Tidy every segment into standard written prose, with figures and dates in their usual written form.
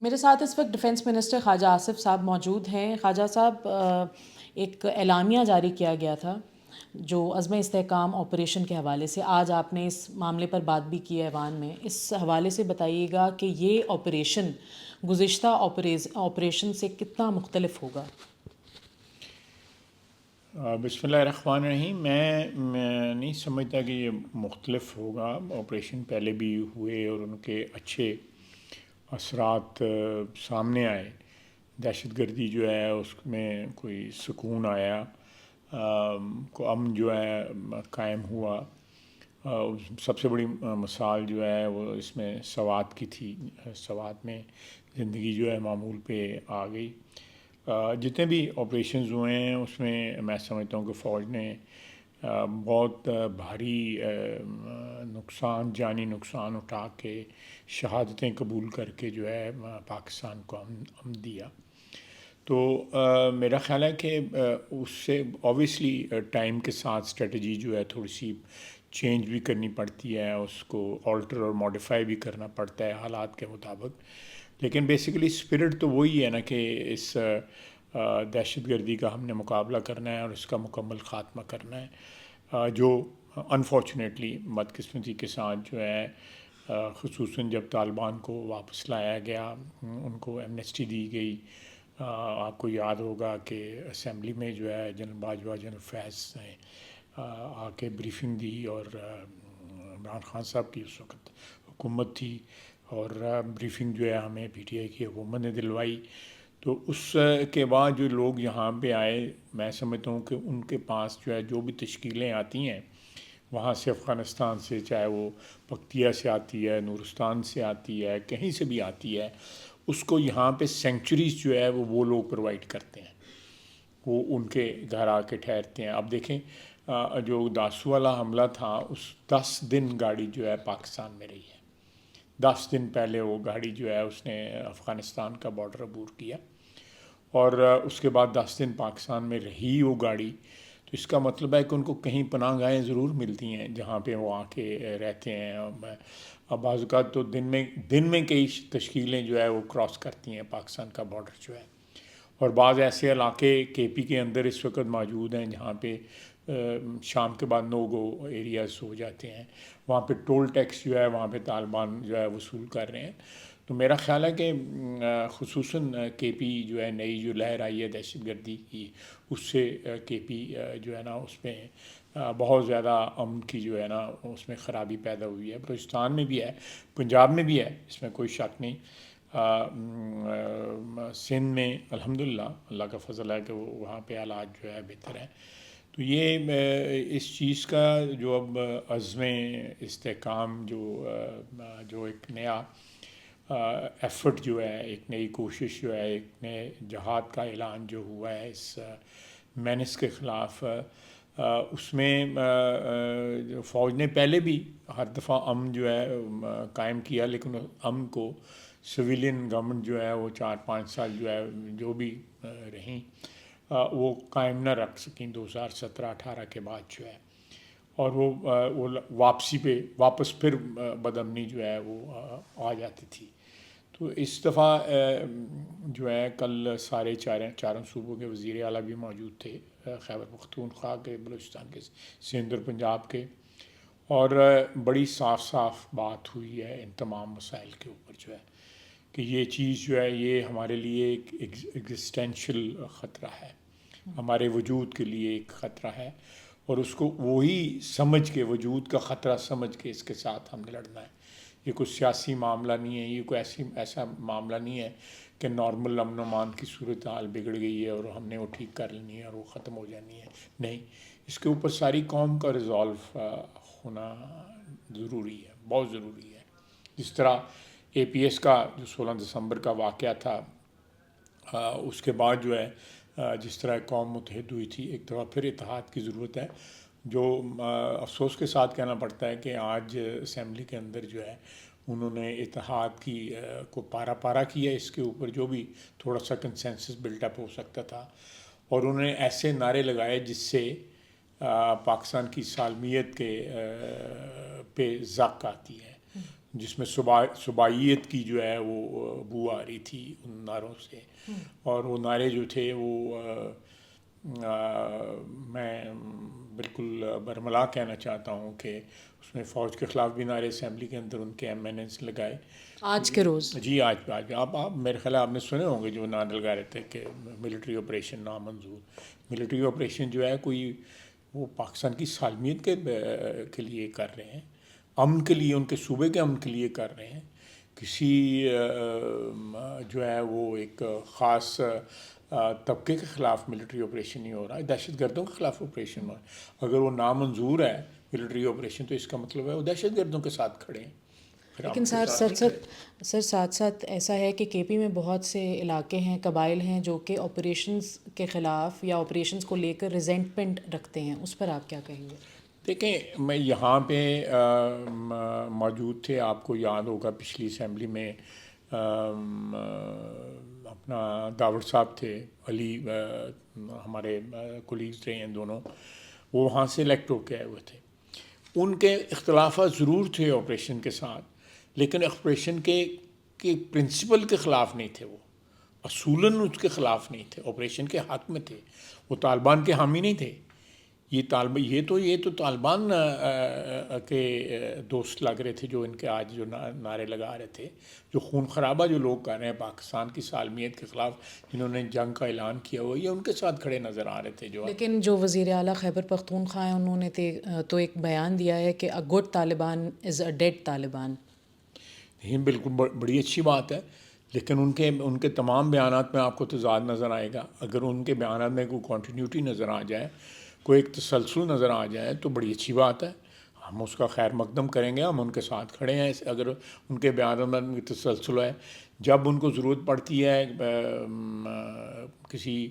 میرے ساتھ اس وقت ڈیفنس منسٹر خواجہ آصف صاحب موجود ہیں۔ خواجہ صاحب، ایک اعلامیہ جاری کیا گیا تھا جو عزم استحکام آپریشن کے حوالے سے، آج آپ نے اس معاملے پر بات بھی کی ہے ایوان میں، اس حوالے سے بتائیے گا کہ یہ آپریشن گزشتہ آپریشن سے کتنا مختلف ہوگا؟ بسم اللہ الرحمن الرحیم۔ میں نہیں سمجھتا کہ یہ مختلف ہوگا۔ آپریشن پہلے بھی ہوئے اور ان کے اچھے اثرات سامنے آئے۔ دہشت گردی جو ہے اس میں کوئی سکون آیا، کو امن جو ہے قائم ہوا۔ سب سے بڑی مثال جو ہے وہ اس میں سوات کی تھی۔ سوات میں زندگی جو ہے معمول پہ آ گئی۔ جتنے بھی آپریشنز ہوئے ہیں اس میں سمجھتا ہوں کہ فوج نے بہت بھاری نقصان، جانی نقصان اٹھا کے، شہادتیں قبول کر کے جو ہے پاکستان کو امن دیا۔ تو میرا خیال ہے کہ اس سے اوبیسلی ٹائم کے ساتھ اسٹریٹجی جو ہے تھوڑی سی چینج بھی کرنی پڑتی ہے، اس کو آلٹر اور ماڈیفائی بھی کرنا پڑتا ہے حالات کے مطابق۔ لیکن بیسیکلی اسپرٹ تو وہی ہے نا کہ اس دہشت گردی کا ہم نے مقابلہ کرنا ہے اور اس کا مکمل خاتمہ کرنا ہے، جو انفارچونیٹلی بدقسمتی کے ساتھ جو ہے خصوصاً جب طالبان کو واپس لایا گیا، ان کو ایمنسٹی دی گئی۔ آپ کو یاد ہوگا کہ اسمبلی میں جو ہے جنرل باجوہ، جنرل فیض نے آ کے بریفنگ دی، اور عمران خان صاحب کی اس وقت حکومت تھی، اور بریفنگ جو ہے ہمیں پی ٹی آئی کی حکومت نے دلوائی۔ تو اس کے بعد جو لوگ یہاں پہ آئے، میں سمجھتا ہوں کہ ان کے پاس جو ہے جو بھی تشکیلیں آتی ہیں وہاں سے، افغانستان سے، چاہے وہ پکتیا سے آتی ہے، نورستان سے آتی ہے، کہیں سے بھی آتی ہے، اس کو یہاں پہ سینکچریز جو ہے وہ لوگ پرووائڈ کرتے ہیں، وہ ان کے گھر آ کے ٹھہرتے ہیں۔ اب دیکھیں جو داسو والا حملہ تھا، اس 10 دن گاڑی جو ہے پاکستان میں رہی ہے۔ 10 دن پہلے وہ گاڑی جو ہے اس نے افغانستان کا بارڈر عبور کیا، اور اس کے بعد 10 دن پاکستان میں رہی وہ گاڑی۔ تو اس کا مطلب ہے کہ ان کو کہیں پناہ گاہیں ضرور ملتی ہیں جہاں پہ وہ آ کے رہتے ہیں۔ اب بعض اوقات تو دن میں کئی تشکیلیں جو ہے وہ کراس کرتی ہیں پاکستان کا بارڈر جو ہے، اور بعض ایسے علاقے کے پی کے اندر اس وقت موجود ہیں جہاں پہ شام کے بعد نو گو ایریاز ہو جاتے ہیں، وہاں پہ ٹول ٹیکس جو ہے وہاں پہ طالبان جو ہے وصول کر رہے ہیں۔ تو میرا خیال ہے کہ خصوصاً کے پی جو ہے نئی جو لہر آئی ہے دہشت گردی کی، اس سے کے پی جو ہے نا اس میں بہت زیادہ امن کی جو ہے نا اس میں خرابی پیدا ہوئی ہے۔ بلوچستان میں بھی ہے، پنجاب میں بھی ہے، اس میں کوئی شک نہیں۔ سندھ میں الحمدللہ اللہ کا فضل ہے کہ وہاں پہ حالات جو ہے بہتر ہیں۔ تو یہ اس چیز کا جو اب عزم استحکام جو ایک نیا ایفرٹ جو ہے، ایک نئی کوشش جو ہے، ایک نئے جہاد کا اعلان جو ہوا ہے اس مینس کے خلاف، اس میں فوج نے پہلے بھی ہر دفعہ امن جو ہے قائم کیا، لیکن امن کو سویلین گورنمنٹ جو ہے وہ 4-5 سال جو ہے جو بھی رہیں وہ قائم نہ رکھ سکیں 2017-18 کے بعد جو ہے، اور وہ واپسی پہ واپس پھر بدامنی جو ہے وہ آ جاتی تھی۔ تو اس دفعہ جو ہے کل سارے چاروں صوبوں کے وزیر اعلیٰ بھی موجود تھے، خیبر پختونخوا کے، بلوچستان کے، سندھ اور پنجاب کے، اور بڑی صاف بات ہوئی ہے ان تمام مسائل کے اوپر جو ہے کہ یہ چیز جو ہے یہ ہمارے لیے ایک ایگزسٹینشل خطرہ ہے، ہمارے وجود کے لیے ایک خطرہ ہے، اور اس کو وہی سمجھ کے، وجود کا خطرہ سمجھ کے اس کے ساتھ ہم نے لڑنا ہے۔ یہ کوئی سیاسی معاملہ نہیں ہے، یہ کوئی ایسا معاملہ نہیں ہے کہ نارمل امن و امان کی صورتحال بگڑ گئی ہے اور ہم نے وہ ٹھیک کر لینی ہے اور وہ ختم ہو جانی ہے۔ نہیں، اس کے اوپر ساری قوم کا ریزالو ہونا ضروری ہے، بہت ضروری ہے۔ جس طرح اے پی ایس کا جو 16 دسمبر کا واقعہ تھا، اس کے بعد جو ہے جس طرح قوم متحد ہوئی تھی، ایک دفعہ پھر اتحاد کی ضرورت ہے۔ جو افسوس کے ساتھ کہنا پڑتا ہے کہ آج اسمبلی کے اندر جو ہے انہوں نے اتحاد کی کو پارا کیا، اس کے اوپر جو بھی تھوڑا سا کنسنسس بلٹ اپ ہو سکتا تھا، اور انہوں نے ایسے نعرے لگائے جس سے پاکستان کی سالمیت کے پہ ذک آتی ہے۔ جس میں صوبائیت کی جو ہے وہ بو آ رہی تھی ان نعروں سے، اور وہ نعرے جو تھے وہ میں بالکل برملا کہنا چاہتا ہوں کہ اس میں فوج کے خلاف بھی نعرے اسمبلی کے اندر ان کے ایم این ایس لگائے. آج کے روز جی آج آپ میرے خیال آپ نے سنے ہوں گے جو نعرے لگا رہے تھے کہ ملٹری آپریشن نامنظور. ملٹری آپریشن جو ہے کوئی وہ پاکستان کی سالمیت کے لیے کر رہے ہیں، امن کے لیے، ان کے صوبے کے امن کے لیے کر رہے ہیں. کسی جو ہے وہ ایک خاص طبقے کے خلاف ملٹری آپریشن نہیں ہو رہا ہے، دہشت گردوں کے خلاف آپریشن ہو رہا ہے. اگر وہ نامنظور ہے ملٹری آپریشن تو اس کا مطلب ہے وہ دہشت گردوں کے ساتھ کھڑے ہیں. لیکن ساتھ ساتھ ایسا ہے کہ کے پی میں بہت سے علاقے ہیں، قبائل ہیں جو کہ آپریشنز کے خلاف یا آپریشنز کو لے کر ریزنٹمنٹ رکھتے ہیں، اس پر آپ کیا کہیں گے؟ دیکھیں میں یہاں پہ موجود تھے، آپ کو یاد ہوگا پچھلی اسمبلی میں اپنا داور صاحب تھے، علی ہمارے کولیگز تھے ہیں دونوں، وہ وہاں سے الیکٹ ہو کے آئے ہوئے تھے. ان کے اختلافات ضرور تھے آپریشن کے ساتھ، لیکن آپریشن کے پرنسپل کے خلاف نہیں تھے، وہ اصولاً اس کے خلاف نہیں تھے، آپریشن کے حق میں تھے. وہ طالبان کے حامی نہیں تھے. یہ تو طالبان کے دوست لگ رہے تھے جو ان کے آج جو نعرے لگا رہے تھے، جو خون خرابہ جو لوگ کر رہے ہیں پاکستان کی سالمیت کے خلاف، جنہوں نے جنگ کا اعلان کیا ہوا، یہ ان کے ساتھ کھڑے نظر آ رہے تھے. لیکن جو وزیر اعلیٰ خیبر پختونخوا ہیں انہوں نے تو ایک بیان دیا ہے کہ a good Taliban is a dead Taliban. یہ بالکل بڑی اچھی بات ہے، لیکن ان کے تمام بیانات میں آپ کو تضاد نظر آئے گا. اگر ان کے بیانات میں کوئی کنٹینیوٹی نظر آ جائے، کوئی ایک تسلسل نظر آ جائے تو بڑی اچھی بات ہے، ہم اس کا خیر مقدم کریں گے، ہم ان کے ساتھ کھڑے ہیں. اگر ان کے بیانات میں تسلسل ہے، جب ان کو ضرورت پڑتی ہے کسی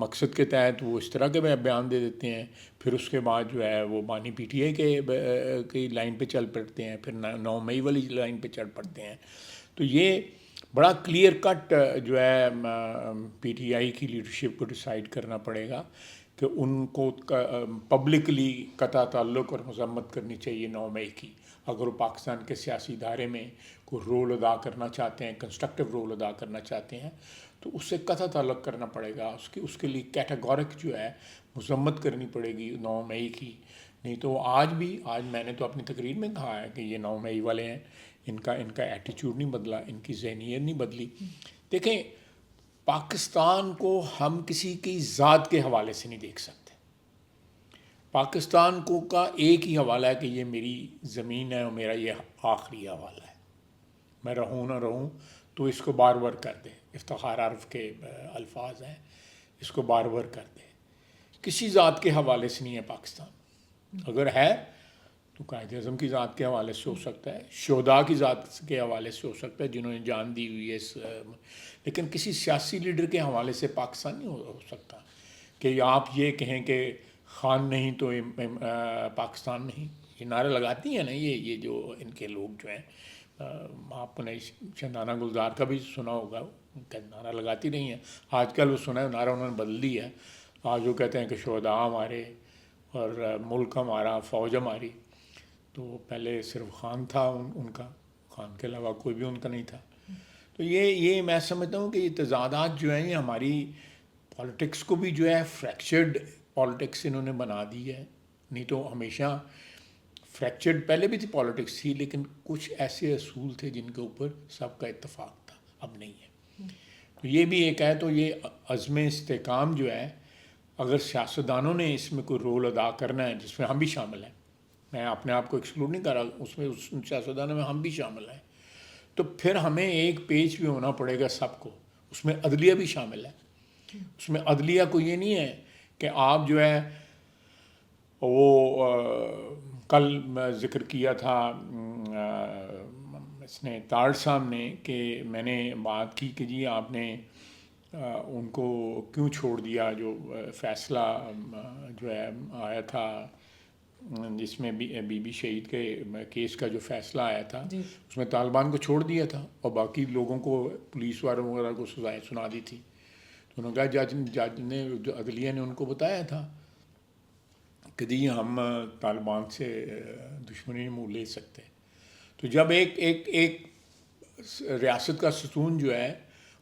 مقصد کے تحت وہ اس طرح کے بیان دے دیتے ہیں، پھر اس کے بعد جو ہے وہ بانی پی ٹی آئی کے لائن پہ چل پڑتے ہیں، پھر 9 مئی والی لائن پہ چل پڑتے ہیں. تو یہ بڑا کلیئر کٹ جو ہے پی ٹی آئی کی لیڈرشپ کو ڈیسائیڈ کرنا پڑے گا کہ ان کو پبلکلی قطع تعلق اور مذمت کرنی چاہیے 9 مئی کی. اگر وہ پاکستان کے سیاسی ادارے میں کوئی رول ادا کرنا چاہتے ہیں، کنسٹرکٹیو رول ادا کرنا چاہتے ہیں، تو اس سے قطع تعلق کرنا پڑے گا. اس کے لیے کیٹاگورک جو ہے مذمت کرنی پڑے گی 9 مئی کی. نہیں تو آج میں نے تو اپنی تقریر میں کہا ہے کہ یہ 9 مئی والے ہیں، ان کا ایٹیچیوڈ نہیں بدلا، ان کی ذہنیت نہیں بدلی. دیکھیں پاکستان کو ہم کسی کی ذات کے حوالے سے نہیں دیکھ سکتے. پاکستان کا ایک ہی حوالہ ہے کہ یہ میری زمین ہے اور میرا یہ آخری حوالہ ہے. میں رہوں نہ رہوں تو اس کو بار بار کر دے. افتخار عرف کے الفاظ ہیں، اس کو بار بار کر دے. کسی ذات کے حوالے سے نہیں ہے پاکستان. اگر ہے تو قائد اعظم کی ذات کے حوالے سے ہو سکتا ہے، شہداء کی ذات کے حوالے سے ہو سکتا ہے جنہوں نے جان دی ہوئی ہے، لیکن کسی سیاسی لیڈر کے حوالے سے پاکستان نہیں ہو سکتا کہ آپ یہ کہیں کہ خان نہیں تو پاکستان نہیں. یہ نعرے لگاتی ہیں نا یہ جو ان کے لوگ جو ہیں، آپ نے چندانہ گلزار کا بھی سنا ہوگا، نعرہ لگاتی نہیں ہیں. آج کل وہ سنا ہے نعرہ انہوں نے بدل دیا ہے. آج وہ کہتے ہیں کہ شہداء ہمارے اور ملک ہمارا، فوج ہماری. تو پہلے صرف خان تھا ان کا، خان کے علاوہ کوئی بھی ان کا نہیں تھا. تو یہ میں سمجھتا ہوں کہ یہ تضادات جو ہیں یہ ہماری پالیٹکس کو بھی جو ہے فریکچرڈ پالیٹکس انہوں نے بنا دی ہے. نہیں تو ہمیشہ فریکچرڈ پہلے بھی تھی پالیٹکس تھی، لیکن کچھ ایسے اصول تھے جن کے اوپر سب کا اتفاق تھا، اب نہیں ہے. تو یہ بھی ایک ہے. تو یہ عزم استحکام جو ہے، اگر سیاستدانوں نے اس میں کوئی رول ادا کرنا ہے، جس میں ہم بھی شامل ہیں، میں اپنے آپ کو ایکسکلوڈ نہیں کر رہا، اس میں ان سیاستدانوں میں ہم بھی شامل ہیں، تو پھر ہمیں ایک پیج بھی ہونا پڑے گا سب کو. اس میں عدلیہ بھی شامل ہے. اس میں عدلیہ کو یہ نہیں ہے کہ آپ جو ہے وہ کل ذکر کیا تھا اس نے تاڑ صاحب نے کہ میں نے بات کی کہ جی آپ نے ان کو کیوں چھوڑ دیا، جو فیصلہ جو ہے آیا تھا جس میں بی بی شہید کے کیس کا جو فیصلہ آیا تھا، اس میں طالبان کو چھوڑ دیا تھا اور باقی لوگوں کو، پولیس والوں وغیرہ کو سزائیں سنا دی تھی. تو انہوں نے کہا جج نے، جو عدلیہ نے ان کو بتایا تھا کہ جی ہم طالبان سے دشمنی منہ لے سکتے. تو جب ایک ریاست کا ستون جو ہے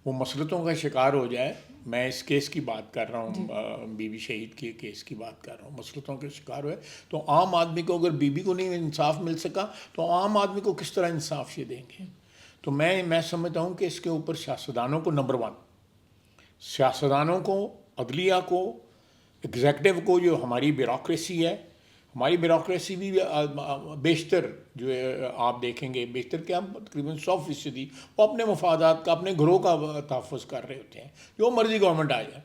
وہ مسلطوں کا شکار ہو جائے، میں اس کیس کی بات کر رہا ہوں، بی بی شہید کے کیس کی بات کر رہا ہوں، مسلطوں کے شکار ہوئے، تو عام آدمی کو، اگر بی بی کو نہیں انصاف مل سکا تو عام آدمی کو کس طرح انصاف یہ دیں گے؟ تو میں سمجھتا ہوں کہ اس کے اوپر سیاستدانوں کو نمبر 1، سیاستدانوں کو، عدلیہ کو، ایگزیکٹو کو، جو ہماری بیوروکریسی ہے، ہماری بیوروکریسی بھی بیشتر جو ہے آپ دیکھیں گے، بیشتر کیا تقریباً 100% وہ اپنے مفادات کا، اپنے گروہ کا تحفظ کر رہے ہوتے ہیں، جو مرضی گورنمنٹ آ جائے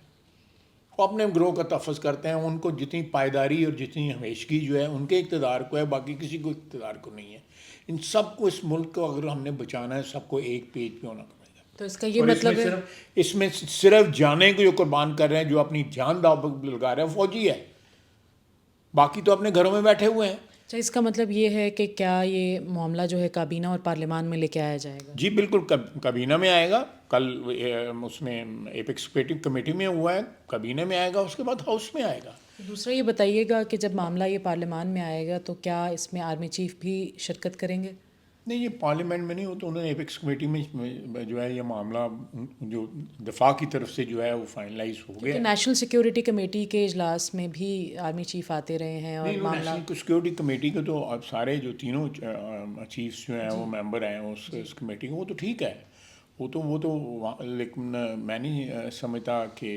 وہ اپنے گروہ کا تحفظ کرتے ہیں، ان کو جتنی پائیداری اور جتنی ہمیشگی جو ہے ان کے اقتدار کو ہے، باقی کسی کو اقتدار کو نہیں ہے۔ ان سب کو، اس ملک کو اگر ہم نے بچانا ہے، سب کو ایک پیج پہ ہونا پڑے گا۔ تو اس کا یہ اور مطلب ہے اس میں صرف جانیں کو جو قربان کر رہے ہیں، جو اپنی جان داؤ پہ لگا رہے ہیں، فوجی ہے، باقی تو اپنے گھروں میں بیٹھے ہوئے ہیں۔ اچھا، اس کا مطلب یہ ہے کہ کیا یہ معاملہ جو ہے کابینہ اور پارلیمان میں لے کے آیا جائے گا؟ جی بالکل، کابینہ میں آئے گا، کل اس میں ایگزیکٹو کمیٹی میں ہوا ہے، کابینہ میں آئے گا، اس کے بعد ہاؤس میں آئے گا۔ دوسرا یہ بتائیے گا کہ جب معاملہ یہ پارلیمان میں آئے گا تو کیا اس میں آرمی چیف بھی شرکت کریں گے؟ نہیں، یہ پارلیمنٹ میں نہیں ہو تو انہوں نے ایپیکس کمیٹی میں جو ہے یہ معاملہ جو دفاع کی طرف سے جو ہے وہ فائنلائز ہو گیا۔ نیشنل سیکیورٹی کمیٹی کے اجلاس میں بھی آرمی چیف آتے رہے ہیں اور معاملہ نیشنل سیکورٹی کمیٹی کے تو اب سارے جو تینوں چیفس جو ہیں وہ ممبر ہیں اس کمیٹی کے، وہ تو ٹھیک ہے، وہ تو لیکن میں نہیں سمجھتا کہ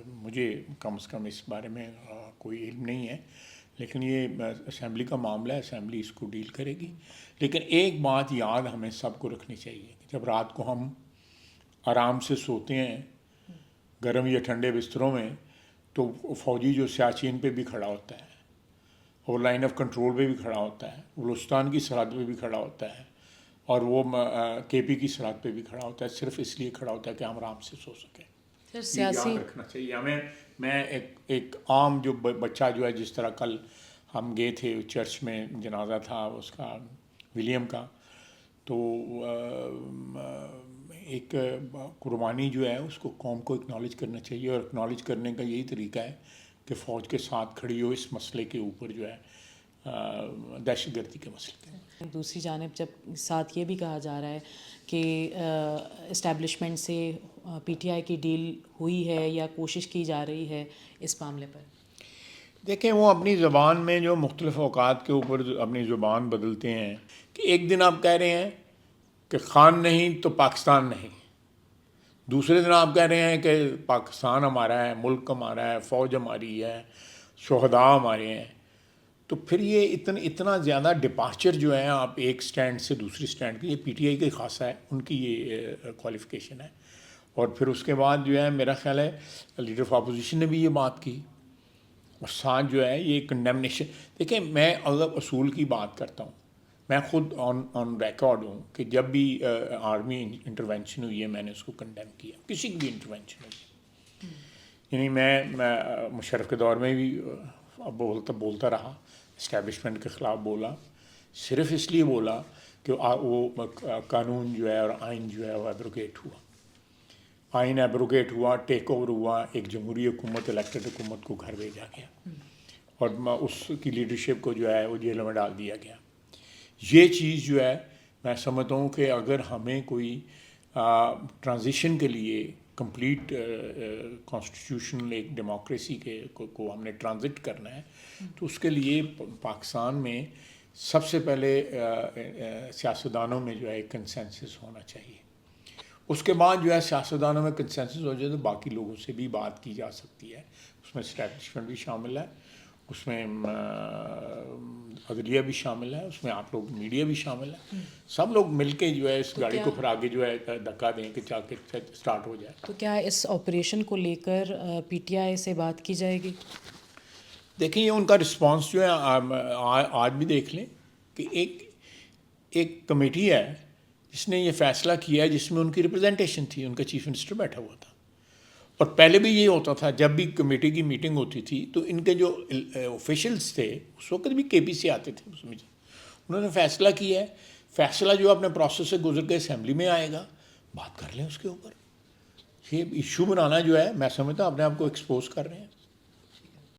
مجھے کم از کم اس بارے میں کوئی علم نہیں ہے، لیکن یہ اسمبلی کا معاملہ ہے، اسمبلی اس کو ڈیل کرے گی۔ لیکن ایک بات یاد ہمیں سب کو رکھنی چاہیے کہ جب رات کو ہم آرام سے سوتے ہیں گرم یا ٹھنڈے بستروں میں، تو فوجی جو سیاچین پہ بھی کھڑا ہوتا ہے اور لائن آف کنٹرول پہ بھی کھڑا ہوتا ہے، بلوچستان کی سرحد پہ بھی کھڑا ہوتا ہے، اور وہ کے پی کی سرحد پہ بھی کھڑا ہوتا ہے، صرف اس لیے کھڑا ہوتا ہے کہ ہم آرام سے سو سکیں۔ سیاسی یاد رکھنا چاہیے ہمیں۔ میں ایک عام جو بچہ جو ہے، جس طرح کل ہم گئے تھے چرچ میں، جنازہ تھا اس کا، ولیم کا، تو ایک قربانی جو ہے اس کو قوم کو اکنالج کرنا چاہیے، اور اکنالج کرنے کا یہی طریقہ ہے کہ فوج کے ساتھ کھڑی ہو اس مسئلے کے اوپر، جو ہے دہشت گردی کے مسئلے کے۔ دوسری جانب جب ساتھ یہ بھی کہا جا رہا ہے کہ اسٹیبلشمنٹ سے پی ٹی آئی کی ڈیل ہوئی ہے یا کوشش کی جا رہی ہے اس معاملے پر، دیکھیں وہ اپنی زبان میں جو مختلف اوقات کے اوپر اپنی زبان بدلتے ہیں، کہ ایک دن آپ کہہ رہے ہیں کہ خان نہیں تو پاکستان نہیں، دوسرے دن آپ کہہ رہے ہیں کہ پاکستان ہمارا ہے، ملک ہمارا ہے، فوج ہماری ہے، شہداء ہمارے ہیں، تو پھر یہ اتنا زیادہ ڈپارچر جو ہے آپ ایک سٹینڈ سے دوسری سٹینڈ کی، یہ پی ٹی آئی کا خاصہ ہے، ان کی یہ کوالیفیکیشن ہے۔ اور پھر اس کے بعد جو ہے میرا خیال ہے لیڈر آف اپوزیشن نے بھی یہ بات کی، اور ساتھ جو ہے یہ کنڈیمنیشن۔ دیکھیں میں اگر اصول کی بات کرتا ہوں، میں خود آن ریکارڈ ہوں کہ جب بھی آرمی انٹرونشن ہوئی ہے میں نے اس کو کنڈیم کیا، کسی کی بھی انٹرونشن ہوئی، یعنی میں مشرف کے دور میں بھی بولتا رہا، اسٹیبلشمنٹ کے خلاف بولا، صرف اس لیے بولا کہ وہ قانون جو ہے اور آئین جو ہے وہ ایبروگیٹ ہوا، آئین ایبروگیٹ ہوا، ٹیک اوور ہوا، ایک جمہوری حکومت، الیکٹڈ حکومت کو گھر بھیجا گیا، اور اس کی لیڈرشپ کو جو ہے وہ جیلوں میں ڈال دیا گیا۔ یہ چیز جو ہے میں سمجھتا ہوں کہ اگر ہمیں کوئی ٹرانزیشن کے لیے کمپلیٹ کانسٹیٹیوشنل ایک ڈیموکریسی کے کو ہم نے ٹرانزٹ کرنا ہے، تو اس کے لیے پاکستان میں سب سے پہلے سیاستدانوں میں جو ہے ایک کنسنسس ہونا چاہیے، اس کے بعد جو ہے سیاستدانوں میں کنسنسس ہو جائے تو باقی لوگوں سے بھی بات کی جا سکتی ہے، اس میں اسٹیبلشمنٹ بھی شامل ہے، اس میں عدلیہ بھی شامل ہے، اس میں آپ لوگ میڈیا بھی شامل ہے، سب لوگ مل کے جو ہے اس گاڑی کو پھر آگے جو ہے دھکا دیں کہ جا کے اسٹارٹ ہو جائے۔ تو کیا اس آپریشن کو لے کر پی ٹی آئی سے بات کی جائے گی؟ دیکھیں یہ ان کا رسپانس جو ہے آج بھی دیکھ لیں کہ ایک کمیٹی ہے جس نے یہ فیصلہ کیا ہے، جس میں ان کی ریپرزنٹیشن تھی، ان کا چیف منسٹر بیٹھا ہوا تھا، اور پہلے بھی یہ ہوتا تھا جب بھی کمیٹی کی میٹنگ ہوتی تھی تو ان کے جو آفیشلز تھے اس وقت بھی کے پی سے آتے تھے، اس میں انہوں نے فیصلہ کیا ہے، فیصلہ جو اپنے پروسیس سے گزر کے اسمبلی میں آئے گا، بات کر لیں اس کے اوپر۔ یہ ایشو بنانا جو ہے میں سمجھتا ہوں اپنے آپ کو ایکسپوز کر رہے ہیں۔